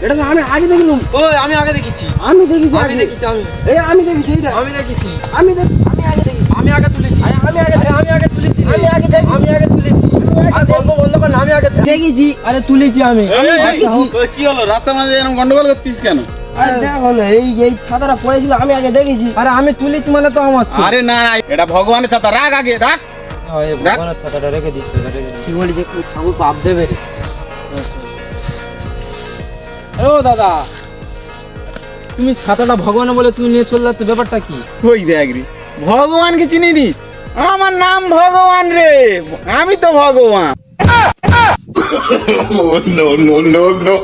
এটা তো আমি আগে দেখিলাম। ওই আমি আগে দেখেছি। আমি দেখেছি আমি দেখেছি আমি এই আমি দেখেছি এইটা আমি দেখেছি। আমি আগে দেখি আমি আগে তুলেছি। আমি আগে আমি আগে তুলেছি। আমি আগে দেখি আমি আগে তুলেছি। আর গল্প বন্ধ কর না, আমি আগে দেখেছি। আরে তুলেছি আমি। কি হলো রাস্তার মাঝে এরকম গন্ডগোল করছিস কেন? আরে দেখো না এই ছাতাটা পড়েছিল আমি আগে দেখেছি। আরে আমি তুলেছি মানে তো আমার তো। আরে না না এটা ভগবানের ছাতা, রাখ আগে রাখ। ওই ভগবানের ছাতাটা রেখে দিচ্ছি, রেখে দিচ্ছি। কি বলি যে ঠাকুর পাপ দেবে রে। ও দাদা, তুমি ছাতাটা ভগবান বলে তুমি নিয়ে চলে যাচ্ছ, ব্যাপারটা কি? ওই দেখ রে, ভগবানকে চিনি নিস? আমার নাম ভগবান রে, আমি তো ভগবান। no no no no